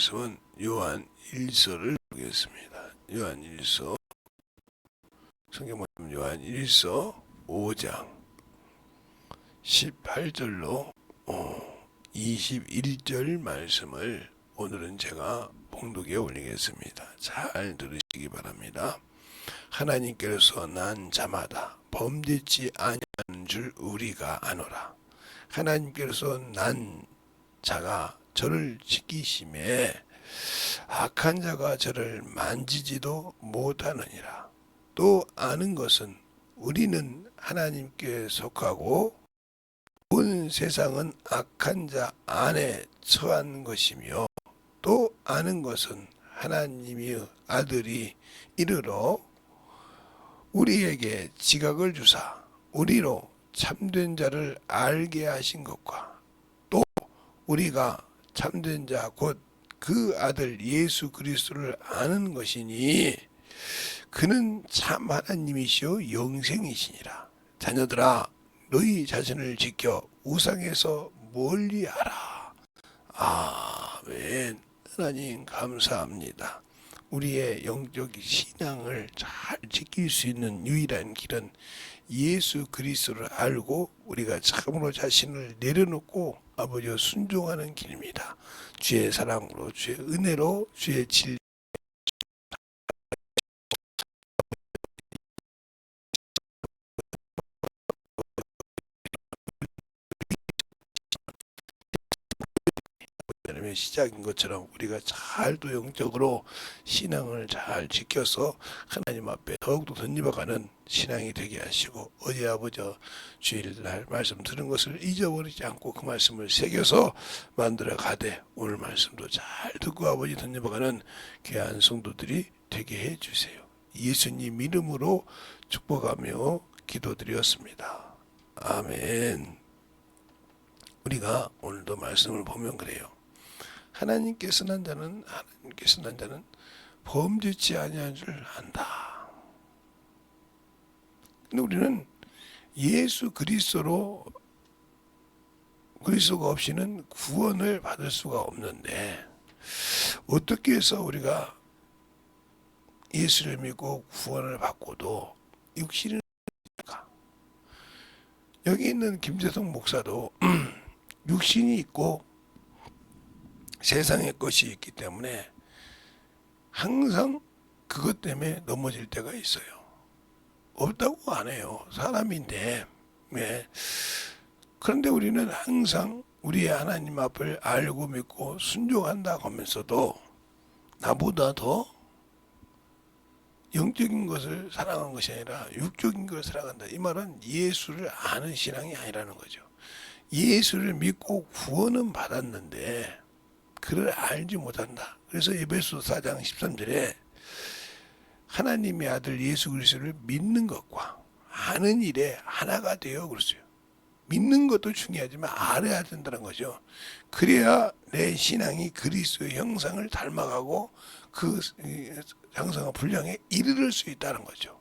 말씀은 요한 1서를 보겠습니다. 요한 1서, 성경 말씀 요한 1서 5장 18절로 21절 말씀을 오늘은 제가 봉독에 올리겠습니다. 잘 들으시기 바랍니다. 하나님께서 난 자마다 범죄치 아니하는 줄 우리가 아노라. 하나님께서 난 자가 저를 지키심에 악한 자가 저를 만지지도 못하느니라. 또 아는 것은 우리는 하나님께 속하고 온 세상은 악한 자 안에 처한 것이며, 또 아는 것은 하나님의 아들이 이르러 우리에게 지각을 주사 우리로 참된 자를 알게 하신 것과, 또 우리가 참된 자 곧 그 아들 예수 그리스도를 아는 것이니 그는 참 하나님이시요 영생이시니라. 자녀들아, 너희 자신을 지켜 우상에서 멀리하라. 아멘. 하나님 감사합니다. 우리의 영적 신앙을 잘 지킬 수 있는 유일한 길은 예수 그리스도를 알고 우리가 참으로 자신을 내려놓고 아버지와 순종하는 길입니다. 주의 사랑으로, 주의 은혜로, 주의 진리 시작인 것처럼 우리가 잘도 영적으로 신앙을 잘 지켜서 하나님 앞에 더욱더 덧입어가는 신앙이 되게 하시고, 어제 아버지 주일날 말씀 들은 것을 잊어버리지 않고 그 말씀을 새겨서 만들어 가되 오늘 말씀도 잘 듣고 아버지 덧입어가는 귀한 성도들이 되게 해주세요. 예수님 이름으로 축복하며 기도드렸습니다. 아멘. 우리가 오늘도 말씀을 보면 그래요. 하나님께서 난 자는 범죄치 아니한 줄 안다. 근데 우리는 예수 그리스도가 없이는 구원을 받을 수가 없는데, 어떻게 해서 우리가 예수를 믿고 구원을 받고도 육신을 할까? 여기 있는 김재성 목사도 육신이 있고 세상의 것이 있기 때문에 항상 그것 때문에 넘어질 때가 있어요. 없다고 안 해요. 사람인데. 네. 그런데 우리는 항상 우리의 하나님 앞을 알고 믿고 순종한다고 하면서도 나보다 더 영적인 것을 사랑하는 것이 아니라 육적인 것을 사랑한다. 이 말은 예수를 아는 신앙이 아니라는 거죠. 예수를 믿고 구원은 받았는데 그를 알지 못한다. 그래서 에베소 4장 13절에 하나님의 아들 예수 그리스도를 믿는 것과 아는 일에 하나가 되어 그랬어요. 믿는 것도 중요하지만 알아야 된다는 거죠. 그래야 내 신앙이 그리스도의 형상을 닮아가고 그 형상의 분량에 이르를 수 있다는 거죠.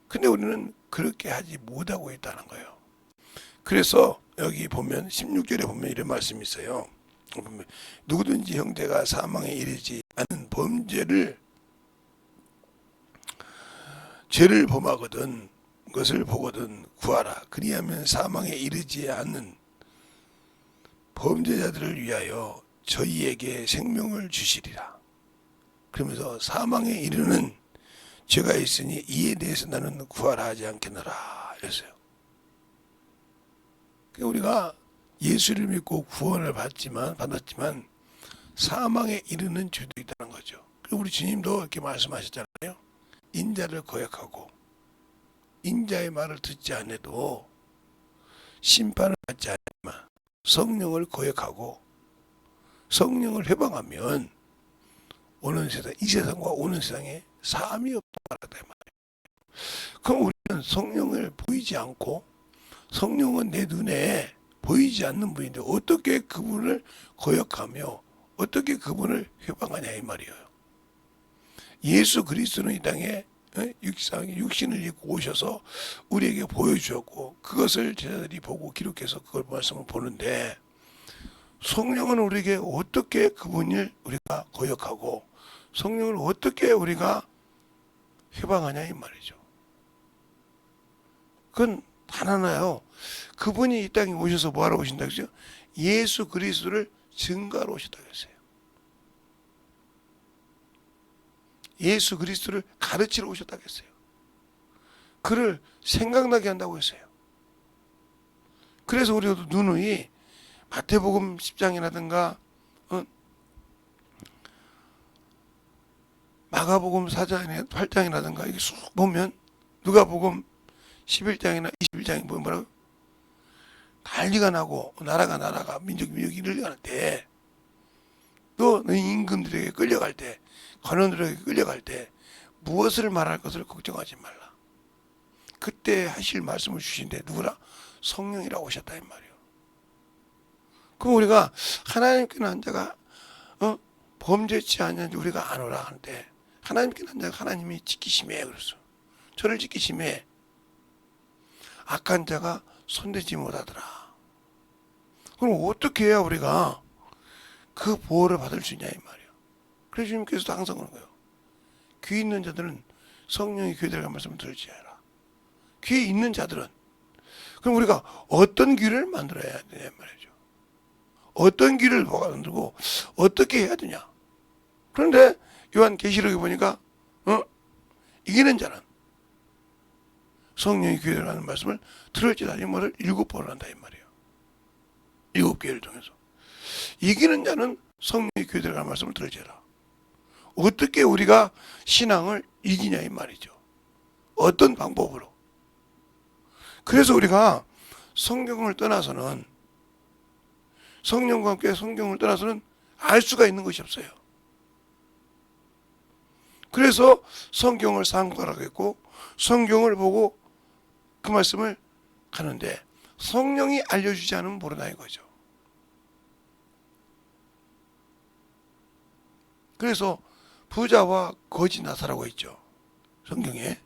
근데 우리는 그렇게 하지 못하고 있다는 거예요. 그래서 여기 보면 16절에 보면 이런 말씀이 있어요. 누구든지 형제가 사망에 이르지 않은 죄를 범하거든 것을 보거든 구하라. 그리하면 사망에 이르지 않는 범죄자들을 위하여 저희에게 생명을 주시리라. 그러면서 사망에 이르는 죄가 있으니 이에 대해서 나는 구하라 하지 않겠노라 이랬어요. 우리가 예수를 믿고 구원을 받았지만 사망에 이르는 죄도 있다는 거죠. 그리고 우리 주님도 이렇게 말씀하셨잖아요. 인자를 거역하고 인자의 말을 듣지 않아도 심판을 받지 않지만 성령을 거역하고 성령을 회방하면 이 세상과 오는 세상에 사함이 없다고 말하다 말이에요. 그럼 우리는 성령을 보이지 않고, 성령은 내 눈에 보이지 않는 분인데 어떻게 그분을 거역하며 어떻게 그분을 회방하냐 이 말이에요. 예수 그리스도는 이 땅에 육신을 입고 오셔서 우리에게 보여주었고 그것을 제자들이 보고 기록해서 그걸 말씀을 보는데, 성령은 우리에게 어떻게 그분을 우리가 거역하고 성령을 어떻게 우리가 해방하냐 이 말이죠. 그건 단 하나요. 그분이 이 땅에 오셔서 뭐하러 오신다고 했죠? 예수 그리스도를 증거하러 오셨다고 했어요. 예수 그리스도를 가르치러 오셨다고 했어요. 그를 생각나게 한다고 했어요. 그래서 우리가 누누이 마태복음 10장이라든가 마가복음 4장, 8장이라든가 이게 쑥 보면 누가복음 11장이나 21장에 보면 뭐라고? 난리가 나고 나라가 민족이 이르려갈 때 또 너희 임금들에게 끌려갈 때 관원들에게 끌려갈 때 무엇을 말할 것을 걱정하지 말라. 그때 하실 말씀을 주신데 누구라? 성령이라 오셨다 이 말이에요. 그럼 우리가 하나님께 난 자가 범죄치 않는지 우리가 아노라 하는데 하나님께 난 자가 하나님이 지키심에 그랬어. 저를 지키심에 악한 자가 손대지 못하더라. 그럼 어떻게 해야 우리가 그 보호를 받을 수 있냐 이 말이에요. 그래서 주님께서도 항상 그런 거예요. 귀 있는 자들은 성령이 귀에 들어간 말씀을 들을지 알아. 귀에 있는 자들은 그럼 우리가 어떤 귀를 만들어야 되냐 말이죠. 어떤 귀를 만들고 어떻게 해야 되냐. 그런데 요한계시록에 보니까 이기는 자는 성령이 귀에 들어가는 말씀을 들을지다 이 말을 7번을 한다 이 말이에요. 7개를 통해서 이기는 자는 성령이 귀에 들어가는 말씀을 들을지라. 어떻게 우리가 신앙을 이기냐 이 말이죠. 어떤 방법으로. 그래서 우리가 성경을 떠나서는 성령과 함께 성경을 떠나서는 알 수가 있는 것이 없어요. 그래서 성경을 상고하라고 성경을 보고 그 말씀을 가는데 성령이 알려주지 않으면 모르나 이거죠. 그래서 부자와 거지 나사라고 있죠. 성경에.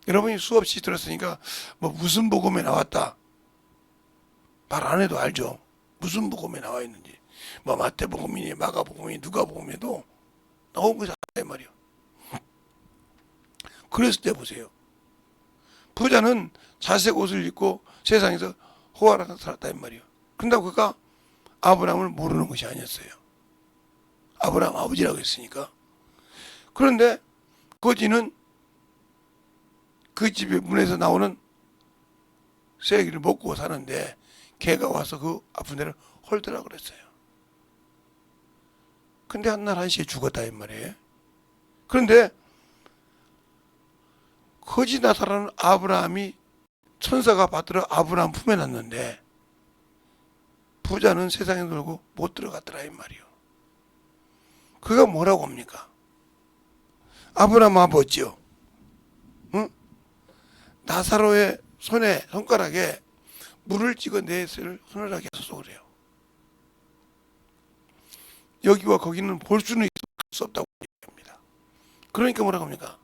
여러분이 수없이 들었으니까 뭐 무슨 복음에 나왔다. 말 안 해도 알죠. 무슨 복음에 나와 있는지. 뭐 마태복음이니 마가복음이니 누가복음에도 나온 것이 아니란 말이에요. 그랬을 때 보세요. 부자는 자색 옷을 입고 세상에서 호화롭게 살았다 이 말이에요. 그런다고 그가 아브라함을 모르는 것이 아니었어요. 아브라함 아버지라고 했으니까. 그런데 거지는 그 집의 문에서 나오는 쇠기를 먹고 사는데 개가 와서 그 아픈 데를 헐더라 그랬어요. 근데 한날 한시에 죽었다 이 말이에요. 그런데 거지 나사라는 아브라함이 천사가 받들어 아브라함 품에 놨는데 부자는 세상에 놀고 못 들어갔더라 이 말이요. 그가 뭐라고 합니까? 아브라함 아버지요. 응? 나사로의 손가락에 물을 찍어 내 손을 서늘하게 해서 그래요. 여기와 거기는 볼 수는 있을 수 없다고 얘기합니다. 그러니까 뭐라고 합니까?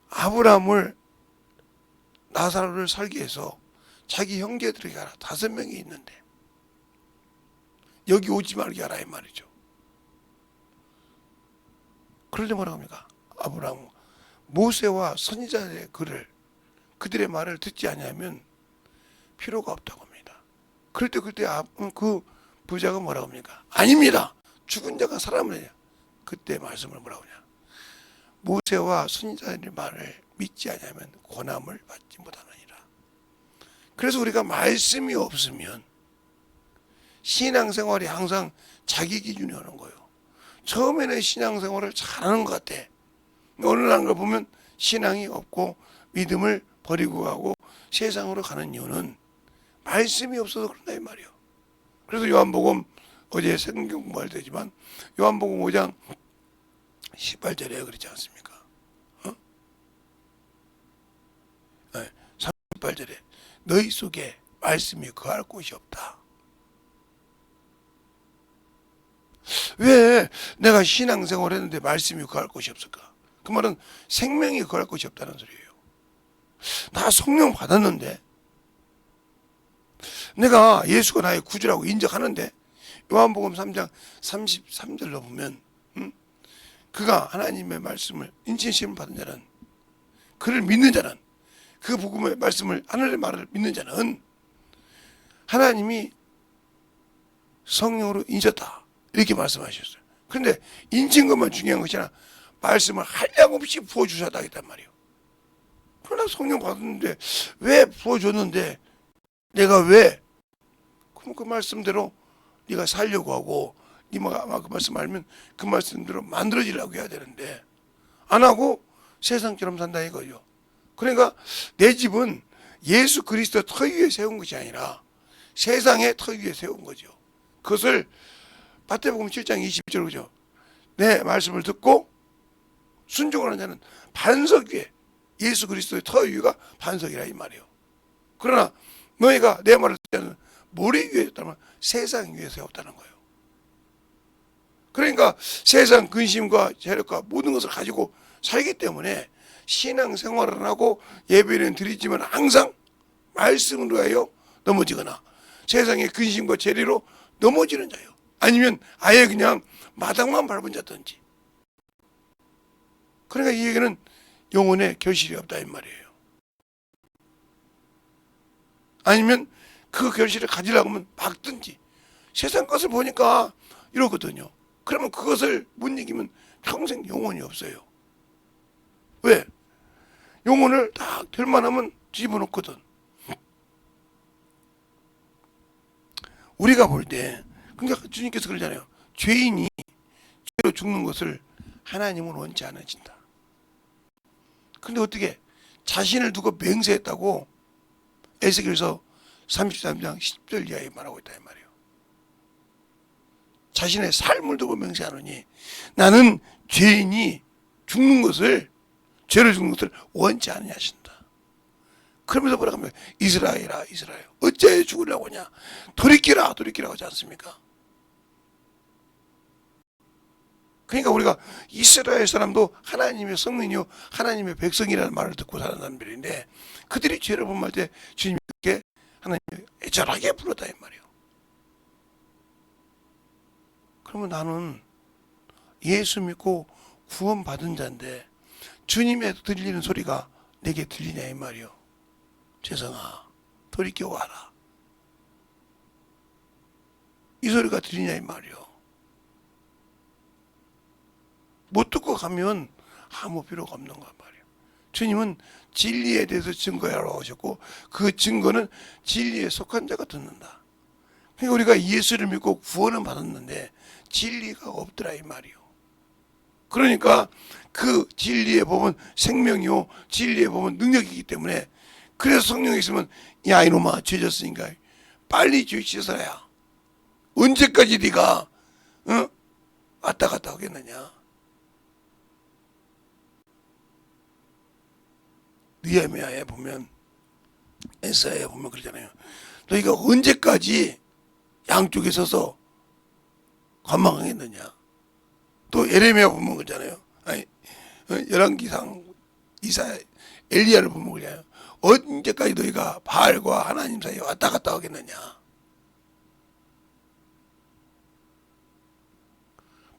아브라함을 나사로를 살게 해서 자기 형제들에게 가라. 5명이 있는데 여기 오지 말게 하라 이 말이죠. 그런데 뭐라고 합니까? 아브라함 모세와 선지자의 글을 그들의 말을 듣지 아니하면 필요가 없다고 합니다. 그럴 때 그때 그 부자가 뭐라고 합니까? 아닙니다. 죽은 자가 살아나면 되냐? 그때 말씀을 뭐라고 하냐? 모세와 선지자의 말을 믿지 아니하면 권함을 받지 못하느니라. 그래서 우리가 말씀이 없으면 신앙생활이 항상 자기 기준이 오는 거예요. 처음에는 신앙생활을 잘하는 것 같아. 어느 날 걸 보면 신앙이 없고 믿음을 버리고 가고 세상으로 가는 이유는 말씀이 없어서 그런다 이 말이에요. 그래서 요한복음 어제 성경 공부할 때지만 요한복음 5장 18절에 그렇지 않습니까? 38절에 너희 속에 말씀이 거할 곳이 없다. 왜 내가 신앙생활을 했는데 말씀이 거할 곳이 없을까? 그 말은 생명이 거할 곳이 없다는 소리예요. 나 성령 받았는데 내가 예수가 나의 구주라고 인정하는데 요한복음 3장 33절로 보면 그가 하나님의 말씀을 인치심을 받은 자는, 그를 믿는 자는, 그 복음의 말씀을, 하늘의 말을 믿는 자는 하나님이 성령으로 인쳤다 이렇게 말씀하셨어요. 그런데 인친 것만 중요한 것이 아니라 말씀을 한량없이 부어주셨다 했단 말이에요. 그러나 성령 받았는데 왜 부어줬는데 내가 왜 그럼 그 말씀대로 네가 살려고 하고 네가 그 말씀 알면 그 말씀대로 만들어지려고 해야 되는데 안 하고 세상처럼 산다 이거죠. 그러니까 내 집은 예수 그리스도 터 위에 세운 것이 아니라 세상의 터 위에 세운 거죠. 그것을 마태복음 7장 20절 그죠. 내 말씀을 듣고 순종하는 자는 반석 위에, 예수 그리스도의 터 위가 반석이라 이 말이에요. 그러나 너희가 내 말을 듣지 않는 모래 위에 있다면 세상 위에 세웠다는 거예요. 그러니까 세상 근심과 재력과 모든 것을 가지고 살기 때문에 신앙생활을 하고 예배는 드리지만 항상 말씀으로 하여 넘어지거나 세상의 근심과 재리로 넘어지는 자예요. 아니면 아예 그냥 마당만 밟은 자든지. 그러니까 이 얘기는 영혼에 결실이 없다 이 말이에요. 아니면 그 결실을 가지려고 하면 막든지. 세상 것을 보니까 이러거든요. 그러면 그것을 못 이기면 평생 영혼이 없어요. 왜? 영혼을 딱 될만하면 집어넣거든. 우리가 볼 때, 그러니까 주님께서 그러잖아요. 죄인이 죄로 죽는 것을 하나님은 원치 않으신다. 근데 어떻게 자신을 두고 맹세했다고 에스겔서 33장 10절 이하에 말하고 있다 이 말이에요. 자신의 삶을 두고 맹세하노니 나는 죄인이 죽는 것을, 죄로 죽는 것을 원치 않으냐 하신다. 그러면서 뭐라고 하면 이스라엘아 이스라엘 어찌하여 죽으려고 하냐, 돌이키라 돌이키라고 하지 않습니까? 그러니까 우리가 이스라엘 사람도 하나님의 성민이요 하나님의 백성이라는 말을 듣고 사는 사람들인데 그들이 죄를 범할 때 주님이 그렇게 하나님을 애절하게 불렀다 이 말이에요. 그러면 나는 예수 믿고 구원받은 자인데 주님의 들리는 소리가 내게 들리냐 이 말이에요. 재성아 돌이켜 와라, 이 소리가 들리냐 이 말이에요. 못 듣고 가면 아무 필요가 없는 거 말이에요. 주님은 진리에 대해서 증거하라고 하셨고 그 증거는 진리에 속한 자가 듣는다. 그러니까 우리가 예수를 믿고 구원은 받았는데 진리가 없더라 이 말이요. 그러니까 그 진리에 보면 생명이요 진리에 보면 능력이기 때문에, 그래서 성령이 있으면 야 이놈아 죄 졌으니까 빨리 죄 씻어야. 언제까지 네가 왔다 갔다 하겠느냐. 느헤미야에 보면, 에사야에 보면 그러잖아요. 너희가 언제까지 양쪽에 서서 관망하겠느냐. 또 예레미야 보면 그러잖아요. 아니, 열왕기상 이사 엘리야를 보면 그러잖아요. 언제까지 너희가 바알과 하나님 사이에 왔다 갔다 하겠느냐.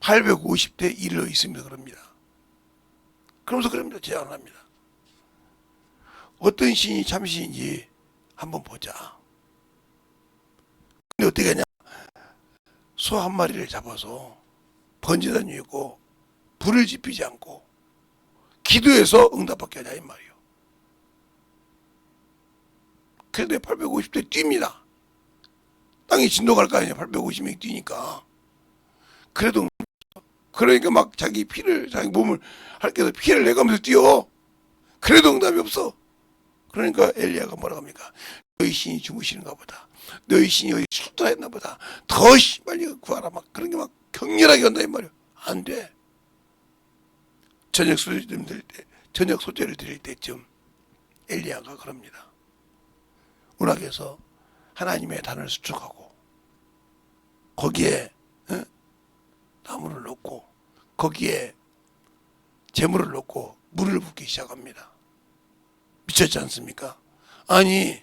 850대 이르러 있습니다. 그럽니다. 그러면서 그럽니다. 제안합니다. 어떤 신이 참신인지 한번 보자. 근데 어떻게 하냐? 소 한 마리를 잡아서 번제단 위에 있고 불을 지피지 않고 기도해서 응답받게 하자 이 말이에요. 그래도 850대 뜁니다. 땅이 진동할 거 아니야. 850명이 뛰니까. 그래도 그러니까 막 자기 피를, 자기 몸을 할게서 피를 내가면서 뛰어. 그래도 응답이 없어. 그러니까 엘리야가 뭐라고 합니까? 너희 신이 주무시는가 보다. 너희 신이 여기 출두했나 보다. 더 빨리 구하라. 막 그런 게 막 격렬하게 온다 이 말이야. 안 돼. 저녁 소제를 드릴 때쯤 엘리야가 그럽니다. 운하께서 하나님의 단을 수축하고 거기에 나무를 놓고 거기에 재물을 놓고 물을 붓기 시작합니다. 미쳤지 않습니까? 아니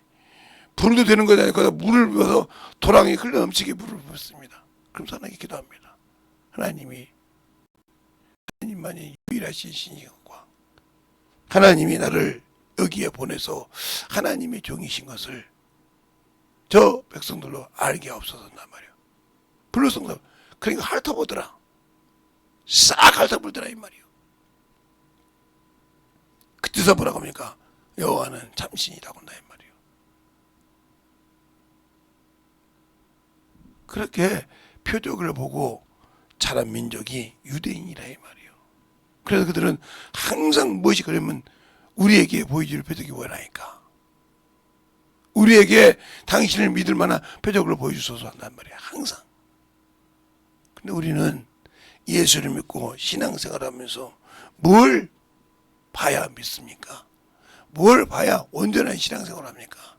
불도 되는 거지 않을까? 물을 부어서 도랑이 흘러 넘치게 물을 부었습니다. 그럼 사람에게 기도합니다. 하나님만이 유일하신 신이과 하나님이 나를 여기에 보내서 하나님의 종이신 것을 저 백성들로 알게 없어졌단 말이에요. 불러성사 그러니까 핥아보더라. 싹 핥아보더라 이 말이에요. 그때서 뭐라고 합니까? 여호와는 참신이라고 한다 이 말이에요. 그렇게 표적을 보고 자란 민족이 유대인이라 이 말이에요. 그래서 그들은 항상 무엇이 그러면 우리에게 보여줄 표적이 뭐라니까. 우리에게 당신을 믿을 만한 표적을 보여주소서 한단 말이에요. 항상. 근데 우리는 예수를 믿고 신앙생활하면서 뭘 봐야 믿습니까? 뭘 봐야 온전한 신앙생활을 합니까?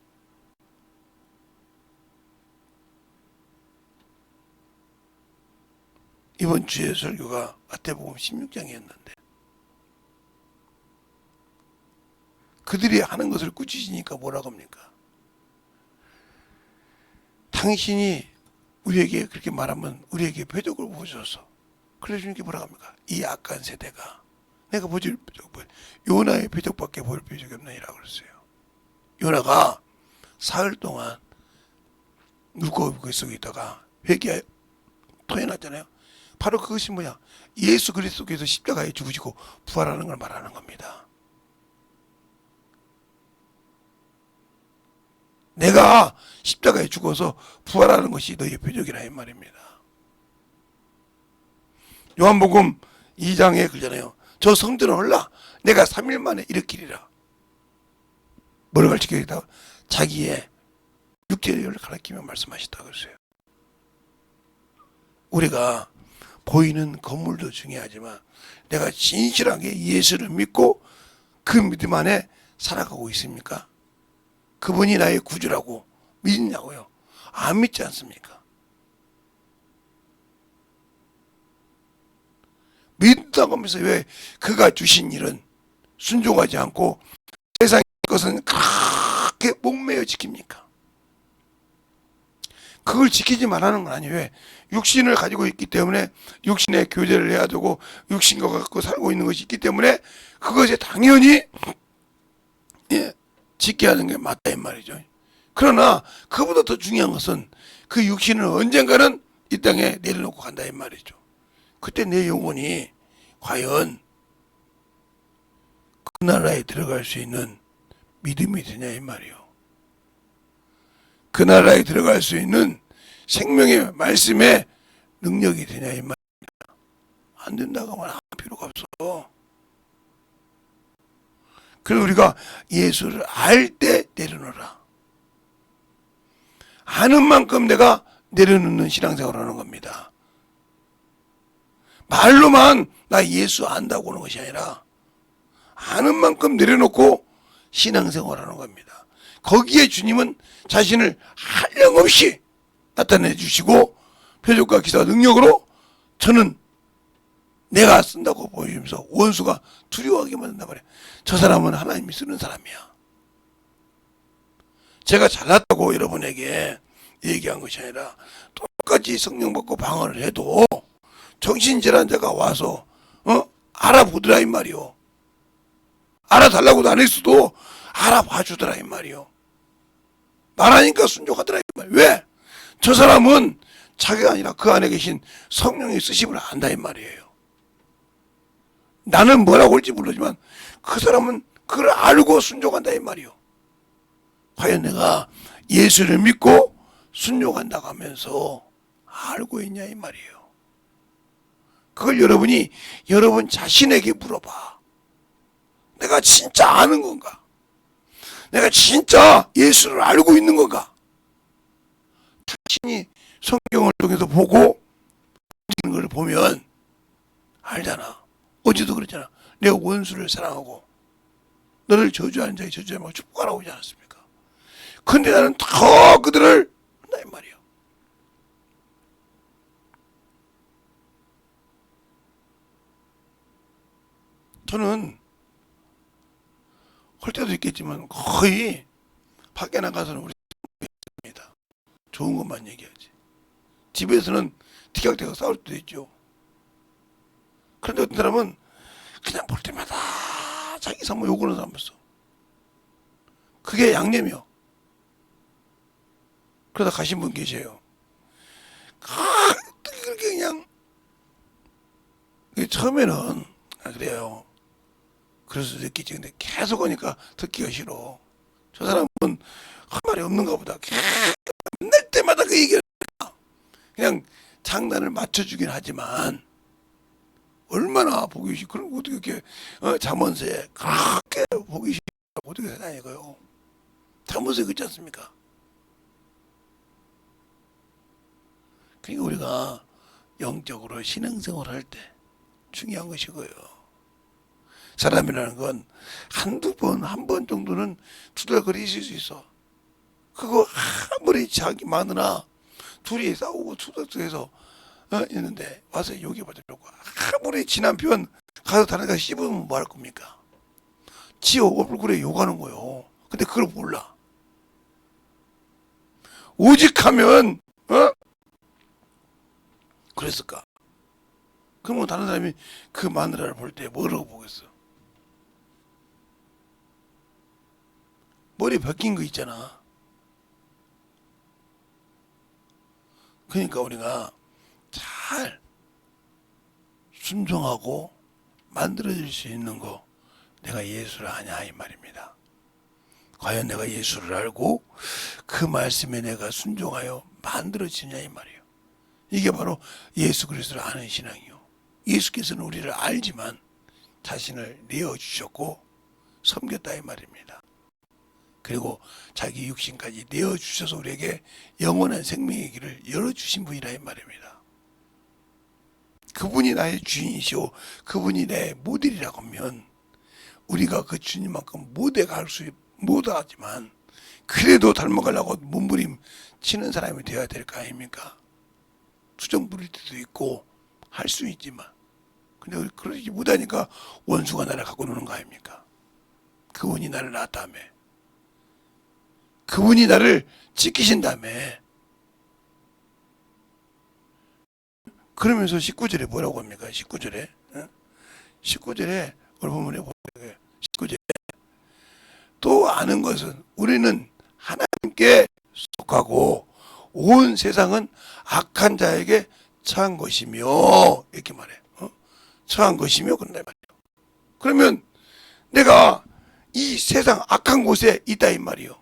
이번 주의 설교가 마태복음 16장이었는데 그들이 하는 것을 꾸짖으니까 뭐라고 합니까? 당신이 우리에게 그렇게 말하면 우리에게 표적을 보여줘서 그래서 주님께 뭐라고 합니까? 이 악한 세대가 내가 보여줄 표적, 요나의 표적밖에 보일 표적이 없느니라고 그랬어요. 요나가 사흘 동안 물고기 속에 있다가 회개하여 토해났잖아요. 바로 그것이 뭐냐? 예수 그리스도께서 십자가에 죽으시고 부활하는 걸 말하는 겁니다. 내가 십자가에 죽어서 부활하는 것이 너희의 표적이라 이 말입니다. 요한복음 2장에 그러잖아요. 저 성전을 헐라 내가 3일 만에 일으키리라. 뭐를 가르치겠다? 자기의 육체를 가르치며 말씀하셨다고 그랬어요. 우리가 보이는 건물도 중요하지만 내가 진실하게 예수를 믿고 그 믿음 안에 살아가고 있습니까? 그분이 나의 구주라고 믿냐고요? 안 믿지 않습니까? 믿다고 하면서 왜 그가 주신 일은 순종하지 않고 세상의 것은 그렇게 목매어 지킵니까? 그걸 지키지 말라는 건 아니에요. 왜? 육신을 가지고 있기 때문에 육신의 교제를 해야 되고 육신과 갖고 살고 있는 것이 있기 때문에 그것에 당연히 지켜야 하는 게 맞다 이 말이죠. 그러나 그보다 더 중요한 것은 그 육신을 언젠가는 이 땅에 내려놓고 간다 이 말이죠. 그때 내 영혼이 과연 그 나라에 들어갈 수 있는 믿음이 되냐 이 말이요. 그 나라에 들어갈 수 있는 생명의 말씀의 능력이 되냐 이 말입니다. 안 된다고 하면 할 필요가 없어. 그래서 우리가 예수를 알 때 내려놓으라. 아는 만큼 내가 내려놓는 신앙생활을 하는 겁니다. 말로만 나 예수 안다고 하는 것이 아니라 아는 만큼 내려놓고 신앙생활을 하는 겁니다. 거기에 주님은 자신을 한량없이 나타내 주시고 표적과 기사 능력으로 저는 내가 쓴다고 보여주면서 원수가 두려워하게 만든단 말이에요. 저 사람은 하나님이 쓰는 사람이야. 제가 잘났다고 여러분에게 얘기한 것이 아니라 똑같이 성령 받고 방언을 해도 정신질환자가 와서 알아보더라 이 말이요. 알아달라고도 안 했어도 알아봐주더라 이 말이요. 말하니까 순종하더라 이 말이요. 왜? 저 사람은 자기가 아니라 그 안에 계신 성령의 쓰심을 안다 이 말이에요. 나는 뭐라고 할지 모르지만 그 사람은 그걸 알고 순종한다 이 말이요. 과연 내가 예수를 믿고 순종한다고 하면서 알고 있냐 이 말이에요. 그걸 여러분이 여러분 자신에게 물어봐. 내가 진짜 아는 건가? 내가 진짜 예수를 알고 있는 건가? 자신이 성경을 통해서 보고 있는 걸 보면 알잖아. 어제도 그랬잖아. 내가 원수를 사랑하고 너를 저주하는 자에 저주하지 말고 축복하라고 하지 않았습니까? 근데 나는 더 그들을 한다 이 말이야. 저는 할 때도 있겠지만 거의 밖에 나가서는 우리 좋은 것만 얘기하지. 집에서는 티격태격 싸울 수도 있죠. 그런데 어떤 사람은 그냥 볼 때마다 자기 사모 욕하는 사람 있어. 그게 양념이요. 그러다 가신 분 계세요. 그렇게 그냥 처음에는 그래요. 그럴 수도 있겠지. 근데 계속 오니까 듣기가 싫어. 저 사람은 할 말이 없는가 보다. 맨날 때마다 그 얘기를 그냥 장난을 맞춰주긴 하지만 얼마나 보기 싫. 그럼 어떻게 이렇게 잠언서에 그렇게 보기 싫어. 어떻게 세상에 이거요. 잠언서에 그렇지 않습니까? 그러니까 우리가 영적으로 신앙생활 할 때 중요한 것이고요. 사람이라는 건 한두 번, 한 번 정도는 투덜거리 있을 수 있어. 그거 아무리 자기 마누라 둘이 싸우고 투덜거려서 있는데 와서 욕해보더라고. 아무리 지 남편 가서 다른 데 씹으면 뭐 할 겁니까? 지 얼굴에 욕하는 거요. 근데 그걸 몰라. 오직하면 그랬을까? 그러면 다른 사람이 그 마누라를 볼 때 뭐라고 보겠어? 머리 벗긴 거 있잖아. 그러니까 우리가 잘 순종하고 만들어질 수 있는 거, 내가 예수를 아냐 이 말입니다. 과연 내가 예수를 알고 그 말씀에 내가 순종하여 만들어지냐 이 말이에요. 이게 바로 예수 그리스도를 아는 신앙이요. 예수께서는 우리를 알지만 자신을 내어주셨고 섬겼다 이 말입니다. 그리고 자기 육신까지 내어주셔서 우리에게 영원한 생명의 길을 열어주신 분이라 이 말입니다. 그분이 나의 주인이시오. 그분이 내 모델이라고 하면 우리가 그 주님만큼 못해갈 수 못하지만 그래도 닮아가려고 몸부림 치는 사람이 되어야 될 거 아닙니까? 투정 부릴 때도 있고 할 수 있지만 근데 그러지 못하니까 원수가 나를 갖고 노는 거 아닙니까? 그분이 나를 낳았다며, 그분이 나를 지키신 다음에. 그러면서 19절에 뭐라고 합니까? 19절에 19절에 오늘 본문에 19절에 또 아는 것은 우리는 하나님께 속하고 온 세상은 악한 자에게 처한 것이며, 이렇게 말해. 처한 것이며 그런다 말이에요. 그러면 내가 이 세상 악한 곳에 있다 이 말이요.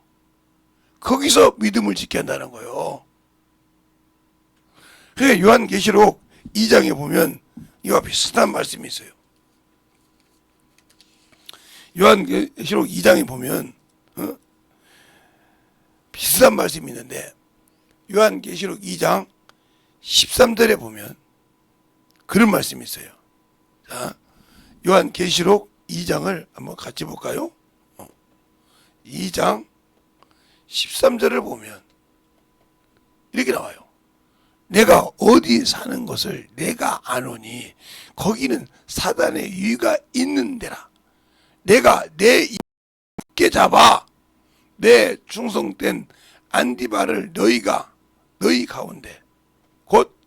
거기서 믿음을 지켜야 한다는 거예요. 그러니까 요한계시록 2장에 보면 이와 비슷한 말씀이 있어요. 요한계시록 2장에 보면 비슷한 말씀이 있는데 요한계시록 2장 13절에 보면 그런 말씀이 있어요. 자, 요한계시록 2장을 한번 같이 볼까요? 2장 13절을 보면 이렇게 나와요. 내가 어디 사는 것을 내가 아노니 거기는 사단의 유의가 있는 데라. 내가 내 입게 잡아 내 충성된 안디바를 너희 가운데 곧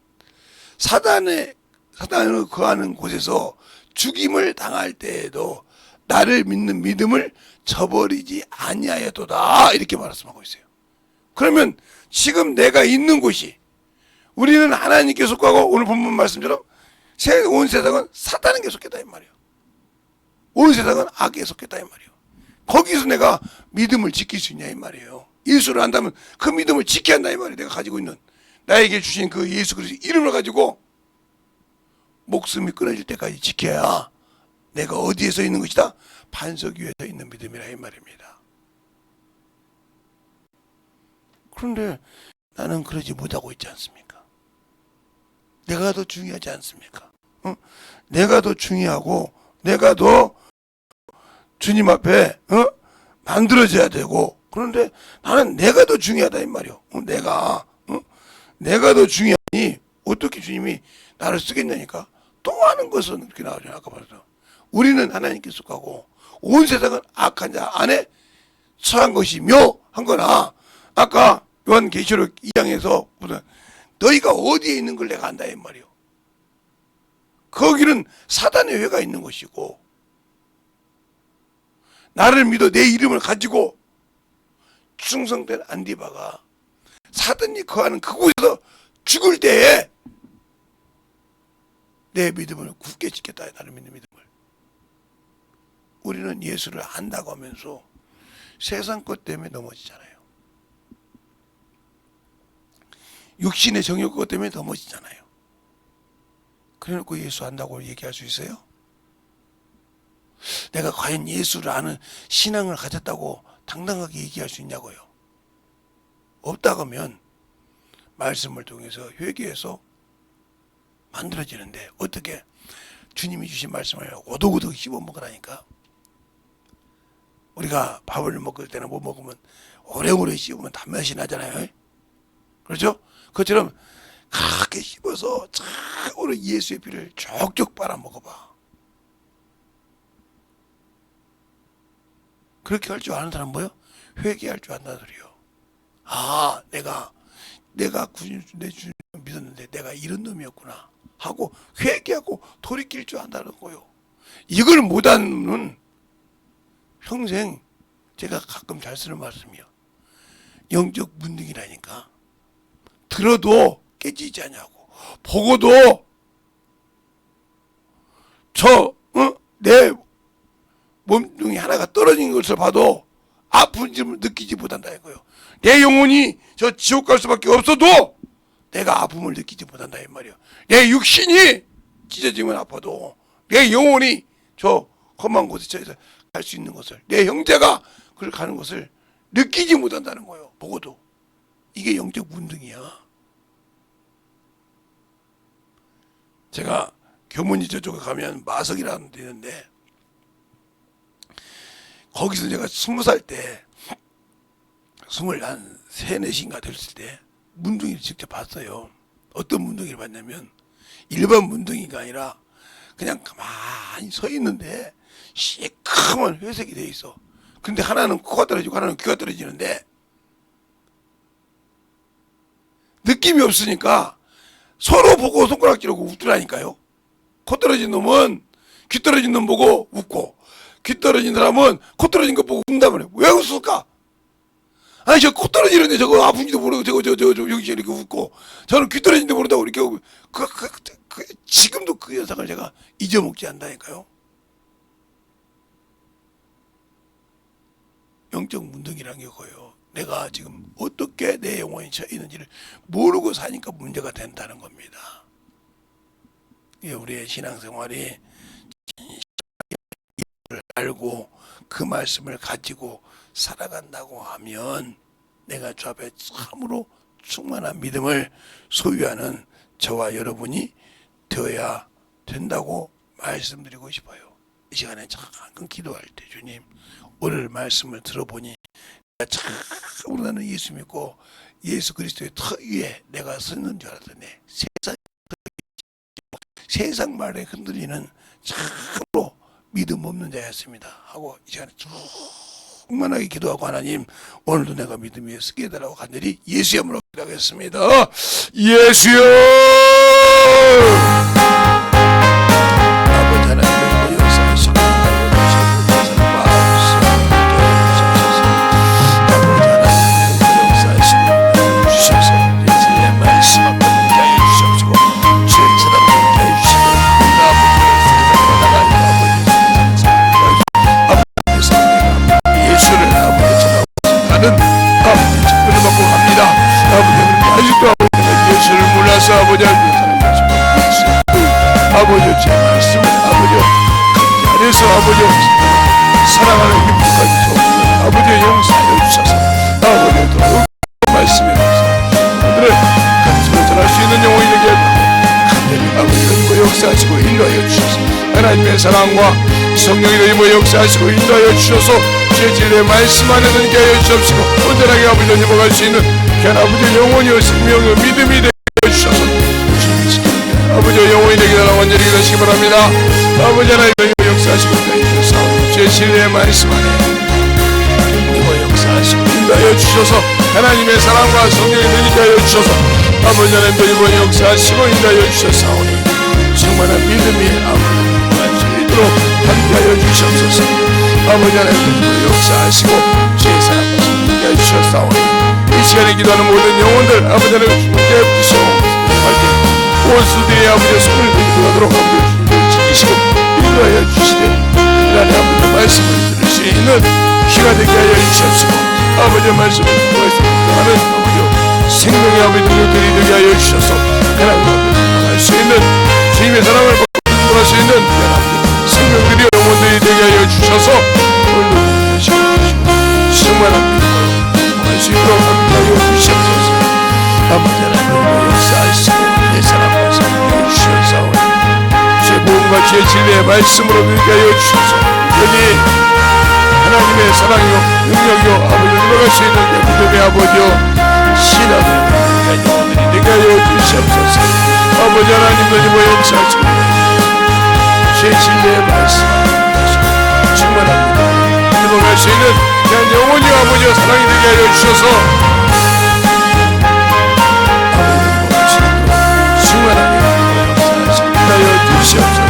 사단을 거하는 곳에서 죽임을 당할 때에도 나를 믿는 믿음을 저버리지 아니하였도다. 이렇게 말씀하고 있어요. 그러면 지금 내가 있는 곳이, 우리는 하나님께 속하고 오늘 본문 말씀처럼 온 세상은 사단에게 속했다 이 말이에요. 온 세상은 악에 속했다 이 말이에요. 거기서 내가 믿음을 지킬 수 있냐 이 말이에요. 예수를 안다면 그 믿음을 지켜야 한다 이 말이에요. 내가 가지고 있는, 나에게 주신 그 예수 그리스도 이름을 가지고 목숨이 끊어질 때까지 지켜야 내가 어디에 서 있는 것이다? 반석 위에 서 있는 믿음이라 이 말입니다. 그런데 나는 그러지 못하고 있지 않습니까? 내가 더 중요하지 않습니까? 내가 더 중요하고 내가 더 주님 앞에 만들어져야 되고, 그런데 나는 내가 더 중요하다 이 말이요. 내가 더 중요하니 어떻게 주님이 나를 쓰겠냐니까. 또 하는 것은 이렇게 나오잖아요. 아까 말했죠. 우리는 하나님께 속하고 온 세상은 악한 자 안에 처한 것이며 한 거나, 아까 요한계시록 2장에서 너희가 어디에 있는 걸 내가 안다 이 말이요. 거기는 사단의 회가 있는 것이고, 나를 믿어 내 이름을 가지고 충성된 안디바가 사단이 거하는 그곳에서 죽을 때에 내 믿음을 굳게 지켰다. 나를 믿는 믿음을. 우리는 예수를 안다고 하면서 세상 것 때문에 넘어지잖아요. 육신의 정욕 것 때문에 넘어지잖아요. 그래놓고 예수 안다고 얘기할 수 있어요? 내가 과연 예수를 아는 신앙을 가졌다고 당당하게 얘기할 수 있냐고요? 없다고 하면 말씀을 통해서 회개해서 만들어지는데, 어떻게 주님이 주신 말씀을 오독오독 씹어 먹으라니까. 우리가 밥을 먹을 때는 뭐 먹으면 오래오래 씹으면 단맛이 나잖아요. 그렇죠? 그것처럼 그렇게 씹어서 참으로 예수의 피를 족족 빨아 먹어봐. 그렇게 할 줄 아는 사람 뭐요? 회개할 줄 안다는 소리요. 아, 내가 내 주님 믿었는데 내가 이런 놈이었구나 하고 회개하고 돌이킬 줄 안다는 거요. 이걸 못하는 평생, 제가 가끔 잘 쓰는 말씀이요, 영적 문둥이라니까. 들어도 깨지지 않냐고, 보고도 내 몸뚱이 하나가 떨어진 것을 봐도 아픈지를 느끼지 못한다 이거요. 내 영혼이 저 지옥 갈 수밖에 없어도 내가 아픔을 느끼지 못한다 이 말이요. 내 육신이 찢어지면 아파도 내 영혼이 저 험한 곳에 처해서 갈 수 있는 것을, 내 형제가 그걸 가는 것을 느끼지 못한다는 거예요. 보고도. 이게 영적 문둥이야. 제가 교문지 저쪽에 가면 마석이라는 데 있는데, 거기서 제가 20살 때, 23~24인가 됐을 때 문둥이를 직접 봤어요. 어떤 문둥이를 봤냐면, 일반 문둥이가 아니라 그냥 가만히 서 있는데 시커먼 회색이 돼 있어. 근데 하나는 코가 떨어지고 하나는 귀가 떨어지는데 느낌이 없으니까 서로 보고 손가락질하고 웃더라니까요. 코 떨어진 놈은 귀 떨어진 놈 보고 웃고, 귀 떨어진 사람은 코 떨어진 거 보고 웃는다고 그래. 왜 웃을까? 아니, 저 코 떨어지는데 저거 아픈지도 모르고 저거 여기 이렇게 웃고, 저는 귀 떨어진데 모른다고 이렇게 지금도 그 현상을 제가 잊어먹지 않다니까요. 영적 문둥이라는 게 그거예요. 내가 지금 어떻게 내 영혼이 처해 있는지를 모르고 사니까 문제가 된다는 겁니다. 우리의 신앙생활이 알고 그 말씀을 가지고 살아간다고 하면 내가 주 앞에 참으로 충만한 믿음을 소유하는 저와 여러분이 되어야 된다고 말씀드리고 싶어요. 이 시간에 잠깐 기도할 때, 주님, 오늘 말씀을 들어보니 내가 참으로 나는 예수 믿고 예수 그리스도의 터 위에 내가 섰는 줄 알았더니 세상 말에 흔들리는 참으로 믿음 없는 자였습니다 하고 이 시간에 충만하게 기도하고, 하나님, 오늘도 내가 믿음 위에 서게 해달라고 간절히 예수의 이름으로 기도하겠습니다. 예수여! 아버지 하나님의 역사하시고 주셔서 예수의 말씀 앞에 묵게 주시옵시고, 주의 사랑을 묵게 주시고, 예수를 아버지처럼 나는 아버지 축복을 받고 갑니다. 아버지, 아직도 아버지가 예수를 몰라서 아버지를 사랑하시고, 아버지 제 말씀을 아버지 그 안에서 아버지 사랑하는 힘까지 주옵소서. 아버지 용서하여 주셔서 아버지 더욱 말씀에 오늘을 간증을 전할 수 있는 영혼이 되게 하고, 간절히 아버지가 이거 역사하시고 인도하여 주셔서 하나님의 사랑과 성령이 이거 역사하시고 인도하여 주셔서 주의 진리의 말씀 안에 들게 하여 주옵시고, 온전하게 아버지를 회복할 수 있는 귀한 아버지의 영혼이요 생명이요 믿음이 되게 하여 주셔서 주님이 지키는 아버지의 영혼이 되게 달라고 완전히 기도하시기 바랍니다. 아버지 하나님 역사하시고 인도하여 주셔서 주의 진리의 말씀 안에 이거 역사하시고 인도하여 주셔서 하나님의 사랑과 성령이 되게 하여 주셔서 아버지 하나님도 이번 역사하시고 인도하여 주셨사오니 충만한 믿음이 아버지 수 있도록 함께하여 주시옵소서. 아버지 하나님도 역사하시고 주의 사랑과 성령이 하여 주셨사오니 이 시간에 기도하는 모든 영혼들 아버지 하나님 주께 주시옵소서. 원수들의 아버지의 손을 들도록 아버지 주님을 지키시고 인도하여 주시되 하나님 아버지의 말씀을 들을 수 있는 귀가 되게 하여 주시옵시고 아버지의 말씀을 하는 아버지 생명의 아버지 능력들이 되게 하여 주셔서 하나님 아버지 할 수 있는 주님의 사랑을 받을 수 있는 하나님 생명들이 영혼들이 되게 하여 주셔서 오늘도 하시고 충만한 믿음으로 할 수 있도록 함께하여 주시옵소서. 아버지 하나님 역사하시고 내 사랑과 성령을 주셨사오니 주의 복음과 주의 진리의 말씀으로 되게 하여 주셔서 여기 하나님의 사랑이요 능력이요 아버지를 들어갈 수 있는 믿음의 아버지요 신앙을 영혼들이 되게 하여 주시옵소서. 아버지 하나님도 이번 역사하시고 주의 진리의 말씀 충만합니다. 들어갈 수 있는 그냥 영혼이 아버지와 사랑이 되게 하여 주셔서 아버지 충만하게 역사하시고 하여 주시옵소서.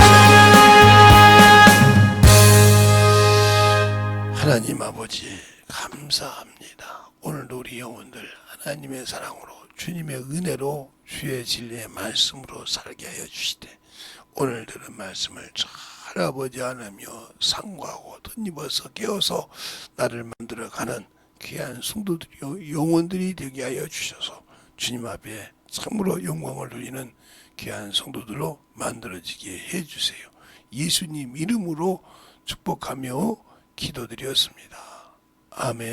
하나님 아버지 감사합니다. 오늘도 우리 영혼들 하나님의 사랑으로 주님의 은혜로 주의 진리의 말씀으로 살게 하여 주시되 오늘 들은 말씀을 잘 아버지 하나며 상고하고 덧입어서 깨어서 나를 만들어가는 귀한 성도들이요 영혼들이 되게 하여 주셔서 주님 앞에 참으로 영광을 돌리는 귀한 성도들로 만들어지게 해주세요. 예수님 이름으로 축복하며 기도드렸습니다. 아멘.